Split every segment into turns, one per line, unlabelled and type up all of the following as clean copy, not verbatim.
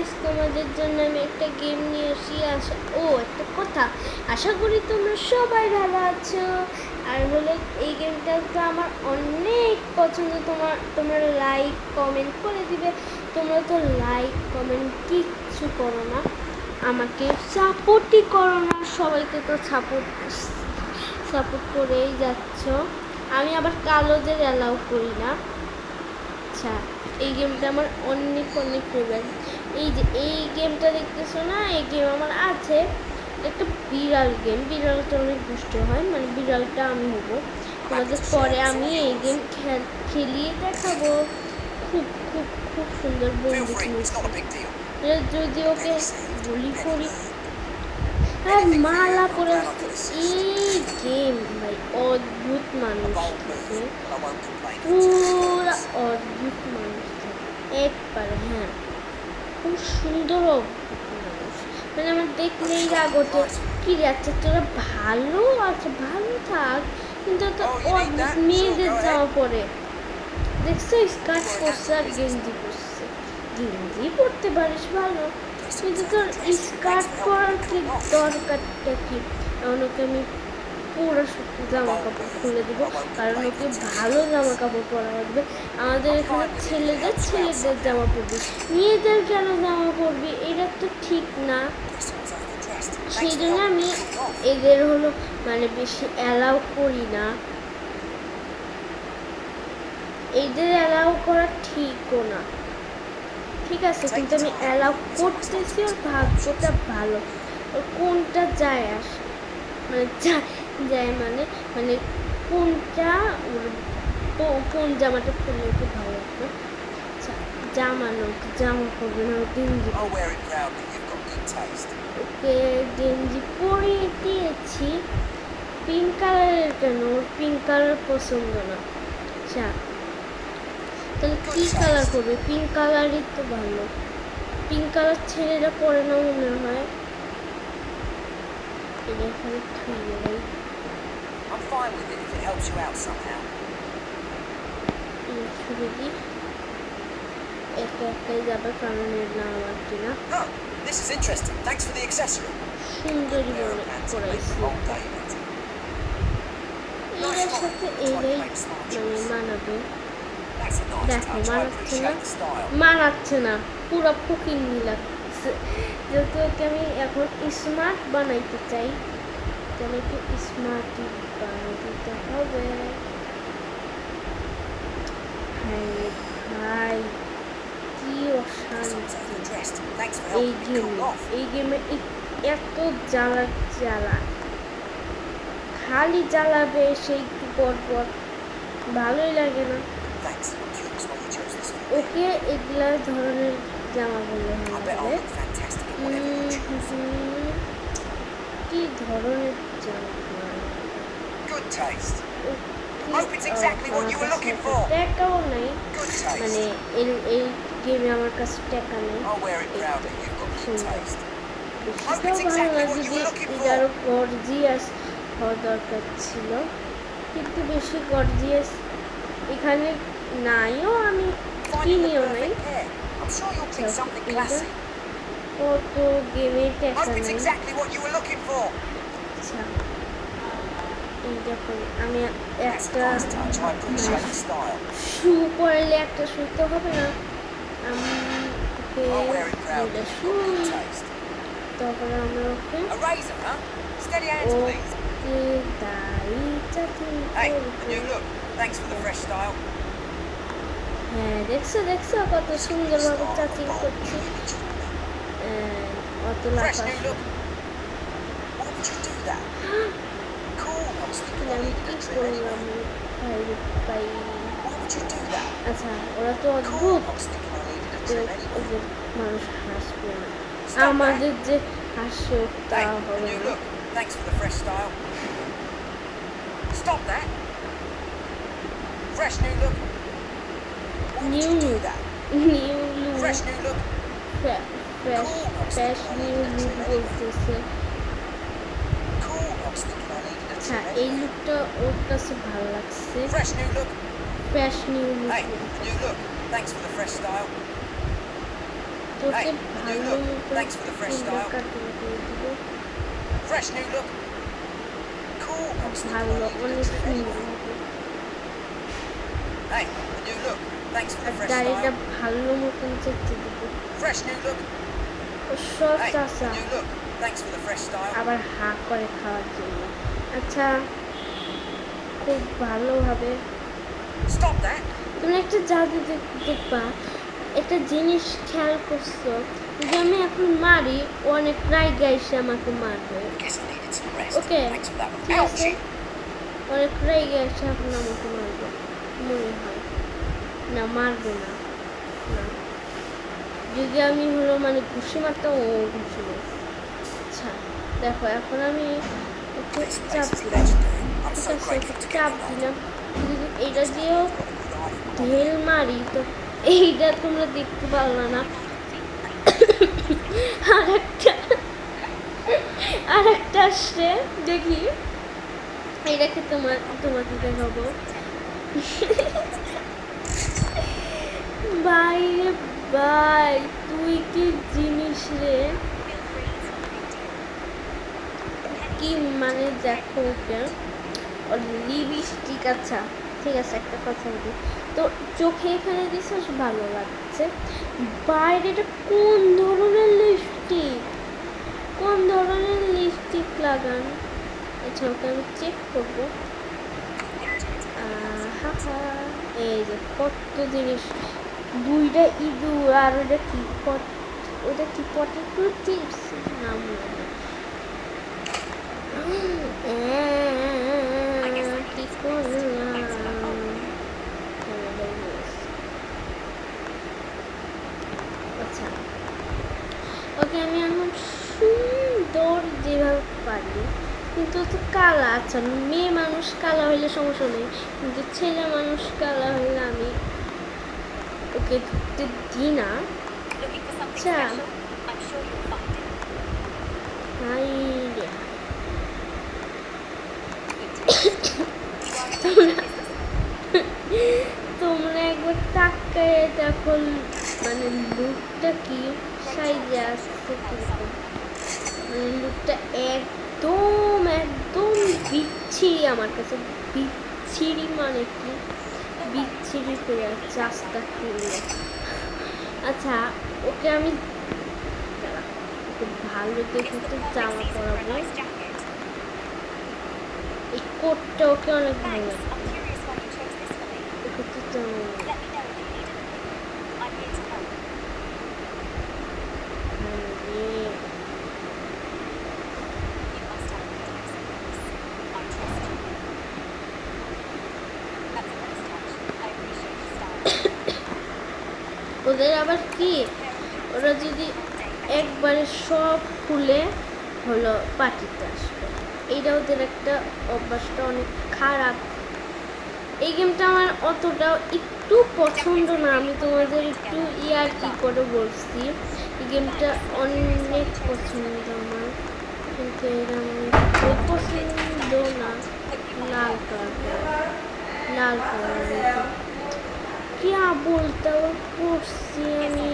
Guys, তোমাদের জন্য আমি একটা গেম নিয়ে আসি। একটা কথা, আশা করি তোমরা সবাই ভালো আছো। আর হলো এই গেমটা তো আমার অনেক পছন্দ। তোমরা লাইক কমেন্ট করে দিবে। তোমরা তো লাইক কমেন্ট কিচ্ছু করো না, আমাকে সাপোর্টই করো না। সবাইকে তো সাপোর্ট করেই যাচ্ছ। আমি আবার কালোদের অ্যালাউ করি না। আচ্ছা, এই গেমটা আমার অনেক ফেভারিট। এই গেমটা দেখতেছো না, এই গেম আমার আছে। একটা বিড়াল গেম, বিড়ালটা অনেক দুষ্ট হয়, মানে বিড়ালটা আমি হব। তোমাদের পরে আমি এই গেম খেলিয়ে দেখাবো। খুব খুব খুব সুন্দর বন্দুক নিয়েছি। যদি ওকে গুলি করি আর মালা পরে আসছে। এই গেম ভাই অদ্ভুত মানুষ থাকে, পুরা অদ্ভুত মানুষ থাকে একবারে। হ্যাঁ, খুব সুন্দর অদ্ভুত মানুষ, মানে আমার দেখলেই রাগ ওঠে। কি যাচ্ছে, তোরা ভালো আছে, ভালো থাক, কিন্তু তো অদ্ভুত মেয়েদের জামা পরে দেখছো, স্কার্ট পরছে আর গেঞ্জি পরছে। গেঞ্জি পরতে পারিস ভালো, কিন্তু তোর স্কার্ট পরার কি দরকারটা কি? এমন ওকে আমি পুরো জামা কাপড় খুলে দেবো, কারণ ওকে ভালো জামা কাপড় পরা লাগবে। আমাদের এখানে ছেলেদের জামা পরবি, মেয়েদের কেন জামা পরবি? এটা তো ঠিক না। সেই জন্য আমি এদের হলো মানে বেশি অ্যালাউ করি না। এদের অ্যালাউ করা ঠিকও না, ঠিক আছে, কিন্তু আমি অ্যালাউ করতেছি। ওর ভাগ্যটা ভালো, ওর কোনটা যায় আসে, মানে যায় মানে মানে কোনটা ওর কোন জামাটা পরলে ওকে ভালো লাগবে। আচ্ছা, জামা পরবে না, ও গেঞ্জি। ওকে গেঞ্জি পরিয়ে দিয়েছি। পিঙ্ক কালারের কেন? ওর পিঙ্ক কালার পছন্দ না। আচ্ছা, তাহলে কি কালার করবে? পিঙ্ক কালারই তো ভালো। পিঙ্ক কালার ছেলেরা পরে না মনে হয়। এখানে ছুড়ে দিই, একাই যাবে, কারণ এর না আমার কিনা। সুন্দরী বলে পড়াইছি। এর সাথে এরাই মানে মানাবে। দেখো, মানাচ্ছে না, পুরো ফকিন্নি লাগছে। যেহেতু ওকে আমি এখন স্মার্ট বানাইতে চাই, তাহলে একটু স্মার্টই বানিয়ে দিতে হবে। ভাই কি অশান্তি এই গেমে এত জ্বালা খালি জ্বালাবে, সেই একটু পর ভালোই লাগে না। ওকে এগুলা ধরনের জামা বললে হবে। কি ধরনের জামা? টাকাও নাই, মানে এই গেমে আমার কাছে টাকা নেই। ভালো লাগে, যদি এটা আরো গর্জিয়াস হওয়ার দরকার ছিল, কিন্তু বেশি গর্জিয়াস এখানে নাইও, আমি কিনিও নাই। কত গেমে টাকা নেই। আচ্ছা, এই দেখুন, আমি একটা শু পরলে একটা শু তো হবে না। ওকে শু, তারপরে আমরা ওকে হ্যাঁ, দেখছো কত সুন্দরভাবে চাচিং করছি। অত লাফা আমি কি করলাম ভাই? আচ্ছা, ওরা তো অদ্ভুত, ওদের মানুষ হাসবে না, আমাদের যে হাসে তা হবে না। New look fresh new look বলতেছে। আচ্ছা, এই লুকটা ওর কাছে ভালো লাগছে। Fresh new look. তো তোকে ভালো মতো কাটিয়ে দিয়ে দিব। ভালো অনেক সুন্দর হবে। আর দাড়িটা ভালো মতন চেকতে দিব। সব চাষা আবার হা করে খাওয়ার জন্য। আচ্ছা খুব ভালোভাবে তুমি একটা জাদু দেখবা। একটা জিনিস খেয়াল করছো, যদি আমি এখন মারি ও অনেক রাইগে এসে আমাকে মারবে। ওকে ঠিক আছে, অনেক রাইগে এসে এখন আমাকে মারবে মনে হয়। না মারবে না, যদি আমি হলো মানে ঘুষি মারতাম ও ঘুষি মারত। আচ্ছা দেখো এখন আমি একটু চাপ দিলাম, ঠিক আছে একটু চাপ দিলাম। যদি এইটা দিয়েও ঢেল মারি তো এইটা তোমরা দেখতে পারলা না। আর একটা আসছে দেখি, এইটাকে তোমাকে দেখাবো। ভাই রে ভাই, তুই কি জিনিস রে, কি মানে দেখো ওকে লিপস্টিক। আচ্ছা ঠিক আছে একটা কথা বলি, তো চোখে এখানে দিছিস ভালো লাগছে, বাইরে এটা কোন ধরনের লিপস্টিক, কোন ধরনের লিপস্টিক লাগান? আচ্ছা ওকে আমি চেক করবো। এই যে কত জিনিস, দুইটা ইঁদুর আর ওটা কি ওটা কি পটেটো চিপস নাম কি করলাম। আচ্ছা ওকে আমি এখন সুন্দর যেভাবে পারি, কিন্তু তো কালা। আচ্ছা মেয়ে মানুষ কালা হইলে সমস্যা নেই, কিন্তু ছেলে মানুষ কালা হইলে আমি ওকে ঢুকতে দিই না। আচ্ছা তোমরা একবার তাকায় দেখো মানে লুকটা কি সাইজে আসছে কিরকম, মানে লুকটা একদম একদম বিচ্ছিরি আমার কাছে, বিচ্ছিরি মানে কি বিচ্ছিরি করে যাচ্ছে আস্তা খুলে। আচ্ছা ওকে আমি ভালো দেখে তো জামা পরাবো, এই কোটটা ওকে অনেক ভালো লাগবে। ওকে তো জামা ওদের আবার কি, ওরা যদি একবারে সব খুলে হলো পার্টিতে আসবে, এইটা ওদের একটা অভ্যাসটা অনেক খারাপ। এই গেমটা আমার অতটাও একটু পছন্দ না, আমি তোমাদের একটু ইয়ার কি করে বলছি, এই গেমটা অনেক পছন্দ আমার, কিন্তু এরা আমার পছন্দ না। লাল কালার লাল কালার কি বলতে পড়ছি আমি।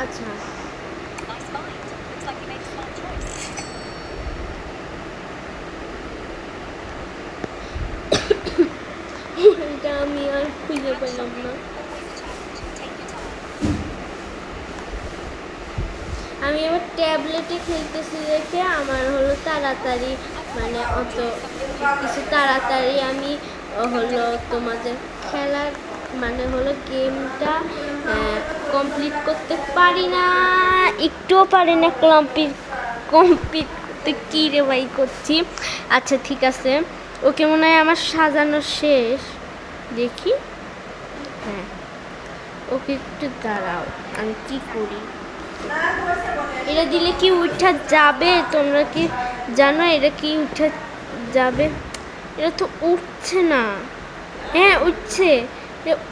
আচ্ছা এটা আমি আর খুঁজে পেলাম না। আমি আবার ট্যাবলেটে খেলতেছি দেখে আমার হলো তাড়াতাড়ি মানে অত কিছু তাড়াতাড়ি আমি হলো তোমাদের খেলার মানে হলো গেমটা কমপ্লিট করতে পারি না, একটুও পারি না কমপ্লিট করতে। কী রে ভাই করছি। আচ্ছা ঠিক আছে ওকে মনে হয় আমার সাজানো শেষ, দেখি। হ্যাঁ ওকে একটু দাঁড়াও আমি কি করি। এটা দিলে কি উঠা যাবে? তোমরা কি জানো এটা কি উঠা যাবে? এটা তো উঠছে না। হ্যাঁ উঠছে,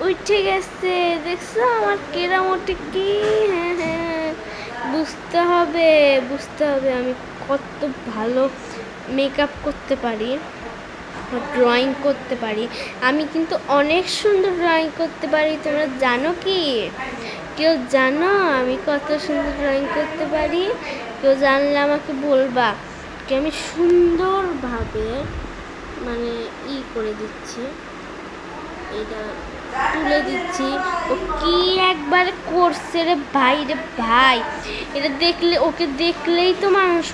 উঠে গেছে দেখছো আমার কেরামতি কি। হ্যাঁ হ্যাঁ বুঝতে হবে আমি কত ভালো মেকআপ করতে পারি। ড্রয়িং করতে পারি। আমি কিন্তু অনেক সুন্দর ড্রয়িং করতে পারি, তোমরা জানো কি? কেউ জানো আমি কত সুন্দর ড্রয়িং করতে পারি? কেউ জানলে আমাকে বলবা, কি আমি সুন্দরভাবে মানে করে দিচ্ছি, এটা তুলে দিচ্ছি। ও কি একবার করছে রে ভাই, এটা দেখলে, ওকে দেখলেই তো মানুষ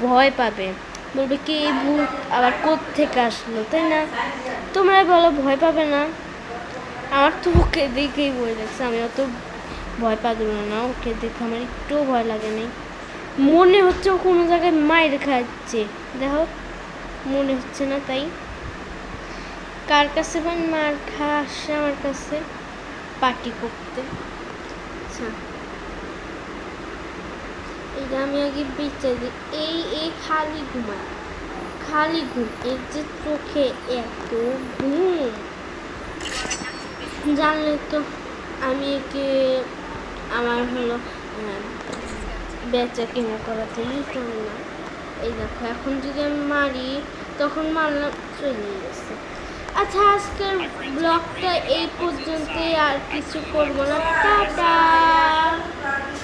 ভয় পাবে, বলবে কি এই ভূত আবার কোত্থেকে আসলো, তাই না? তোমরা বলো ভয় পাবে না? আমার তো ওকে দেখেই ভয় লাগছে, আমি অত ভয় পাবো না, ওকে দেখে আমার একটুও ভয় লাগে নাই। মনে হচ্ছে ও কোনো জায়গায় মায়ের খাচ্ছে, দেখো মনে হচ্ছে না? তাই কার কাছে মার খাওয়া আসছে আমার কাছে পার্টি করতে? আচ্ছা, এটা আমি আগে বিচার দিই। এই খালি ঘুমায়, খালি ঘুম, এর যে চোখে এত ঘুম, জানলে তো আমি একে আমার হলো বেচা কেনা করাতে নিতাম না। এই দেখো এখন যদি আমি মারি, তখন মারলাম চলে গেছে। আচ্ছা, আজকের ব্লগটা এই পর্যন্তই, আর কিছু করবো না। টাটা।